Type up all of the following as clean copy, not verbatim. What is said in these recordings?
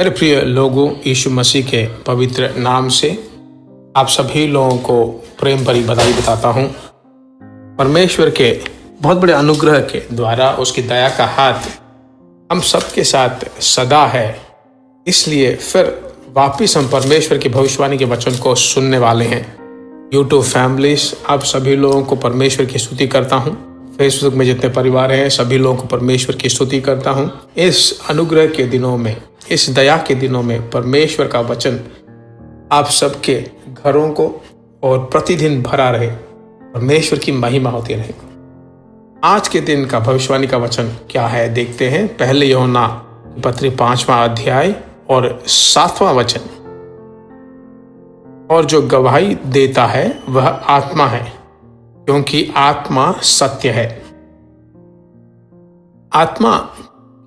मेरे प्रिय लोगों, यीशु मसीह के पवित्र नाम से आप सभी लोगों को प्रेम भरी बधाई बताता हूँ। परमेश्वर के बहुत बड़े अनुग्रह के द्वारा उसकी दया का हाथ हम सबके साथ सदा है। इसलिए फिर वापिस हम परमेश्वर की भविष्यवाणी के वचन को सुनने वाले हैं। यूट्यूब फैमिलीज, आप सभी लोगों को परमेश्वर की स्तुति करता हूँ। फेसबुक में जितने परिवार हैं सभी लोगों को परमेश्वर की स्तुति करता हूँ। इस अनुग्रह के दिनों में, इस दया के दिनों में परमेश्वर का वचन आप सबके घरों को और प्रतिदिन भरा रहे, परमेश्वर की महिमा होती रहे। आज के दिन का भविष्यवाणी का वचन क्या है देखते हैं। पहले यूहन्ना पत्री 5वां अध्याय और 7वां वचन। और जो गवाही देता है वह आत्मा है, क्योंकि आत्मा सत्य है। आत्मा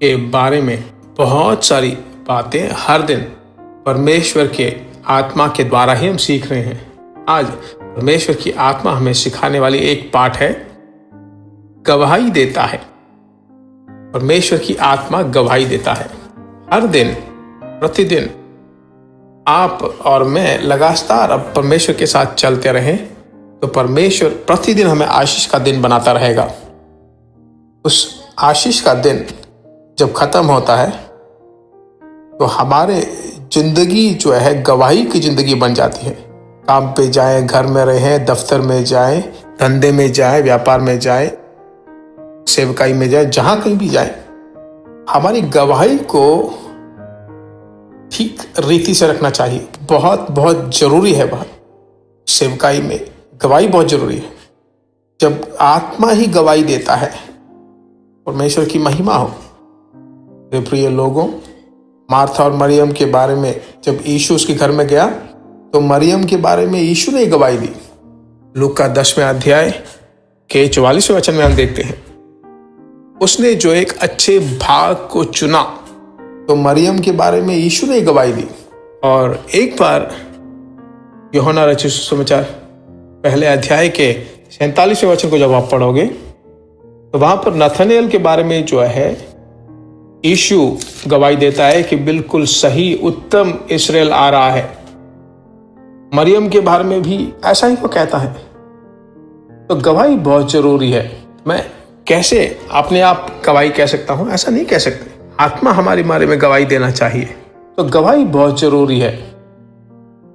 के बारे में बहुत सारी बातें हर दिन परमेश्वर के आत्मा के द्वारा ही हम सीख रहे हैं। आज परमेश्वर की आत्मा हमें सिखाने वाली एक पाठ है, गवाही देता है। परमेश्वर की आत्मा गवाही देता है। हर दिन प्रतिदिन आप और मैं लगातार अब परमेश्वर के साथ चलते रहें तो परमेश्वर प्रतिदिन हमें आशीष का दिन बनाता रहेगा। उस आशीष का दिन जब खत्म होता है तो हमारे जिंदगी जो है गवाही की जिंदगी बन जाती है। काम पे जाएं, घर में रहें, दफ्तर में जाएं, धंधे में जाएं, व्यापार में जाएं, सेवकाई में जाएं, जहां कहीं भी जाएं, हमारी गवाही को ठीक रीति से रखना चाहिए। बहुत बहुत जरूरी है। बात सेवकाई में गवाही बहुत जरूरी है। जब आत्मा ही गवाही देता है, परमेश्वर की महिमा हो। मेरे प्रिय लोगों, मार्था और मरियम के बारे में जब यीशु उसके घर में गया तो मरियम के बारे में यीशु ने गवाही दी। लूका 10वें अध्याय के 44वें वचन में हम देखते हैं, उसने जो एक अच्छे भाग को चुना, तो मरियम के बारे में यीशु ने गवाही दी। और एक बार यूहन्ना रचित सुसमाचार पहले अध्याय के 47वें वचन को जब आप पढ़ोगे तो वहां पर नथानिएल के बारे में जो है यीशु गवाही देता है कि बिल्कुल सही उत्तम इस्राएल आ रहा है। मरियम के बारे में भी ऐसा ही वो कहता है। तो गवाही बहुत जरूरी है। मैं कैसे अपने आप गवाही कह सकता हूं? ऐसा नहीं कह सकते। आत्मा हमारे बारे में गवाही देना चाहिए। तो गवाही बहुत जरूरी है,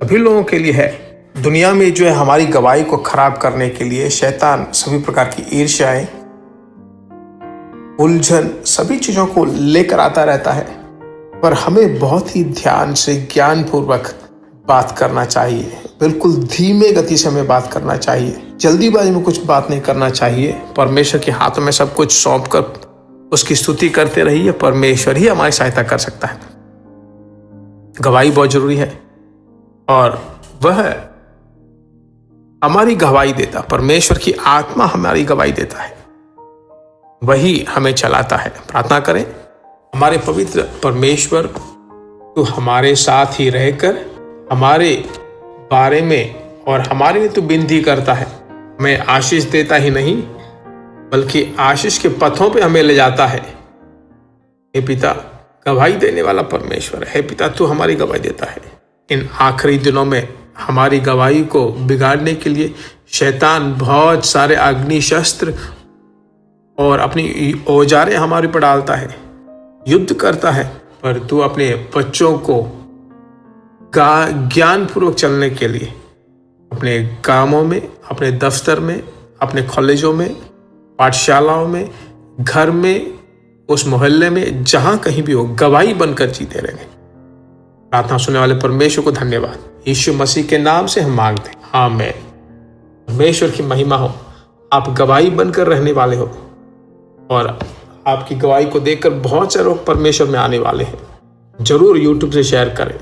सभी लोगों के लिए है। दुनिया में जो है हमारी गवाही को खराब करने के लिए शैतान सभी प्रकार की ईर्ष्याएं, उलझन, सभी चीजों को लेकर आता रहता है। पर हमें बहुत ही ध्यान से, ज्ञानपूर्वक बात करना चाहिए। बिल्कुल धीमे गति से हमें बात करना चाहिए। जल्दीबाजी में कुछ बात नहीं करना चाहिए। परमेश्वर के हाथों में सब कुछ सौंप कर उसकी स्तुति करते रहिए। परमेश्वर ही हमारी सहायता कर सकता है। गवाही बहुत जरूरी है और वह हमारी गवाही देता, परमेश्वर की आत्मा हमारी गवाही देता है, वही हमें चलाता है। प्रार्थना करें। हमारे पवित्र परमेश्वर, तू हमारे साथ ही रहकर हमारे बारे में और हमारे लिए तू विनती करता है। हमें आशीष देता ही नहीं बल्कि आशीष के पथों पे हमें ले जाता है। हे पिता, गवाही देने वाला परमेश्वर है। पिता, तू हमारी गवाही देता है। इन आखिरी दिनों में हमारी गवाही को बिगाड़ने के लिए शैतान बहुत सारे अग्नि शस्त्र और अपनी औजारें हमारे पर डालता है, युद्ध करता है। पर तू अपने बच्चों को ज्ञानपूर्वक चलने के लिए अपने कामों में, अपने दफ्तर में, अपने कॉलेजों में, पाठशालाओं में, घर में, उस मोहल्ले में, जहां कहीं भी हो, गवाही बनकर जीते रहेंगे। प्रार्थना सुनने वाले परमेश्वर को धन्यवाद। यीशु मसीह के नाम से हम मांगते हैं, आमीन। परमेश्वर की महिमा हो। आप गवाही बनकर रहने वाले हो और आपकी गवाही को देखकर बहुत से लोग परमेश्वर में आने वाले हैं। जरूर यूट्यूब से शेयर करें।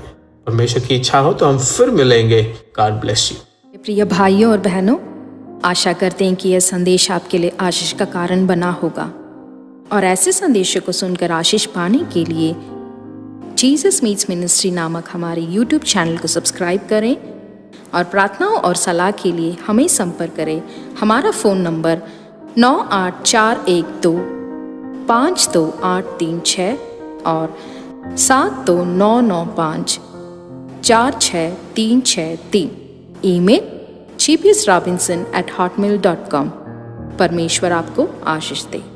परमेश्वर की इच्छा हो तो हम फिर मिलेंगे। God bless you. प्रिय भाइयों और बहनों, आशा करते हैं कि यह संदेश आपके लिए आशीष का कारण बना होगा और ऐसे संदेशों को सुनकर आशीष पाने के लिए जीसस मीट्स मिनिस्ट्री नामक हमारे YouTube चैनल को सब्सक्राइब करें और प्रार्थनाओं और सलाह के लिए हमें संपर्क करें। हमारा फ़ोन नंबर 9841252836 और 7299546363। Email gbsrobinson@hotmail.com। परमेश्वर आपको आशीष दे।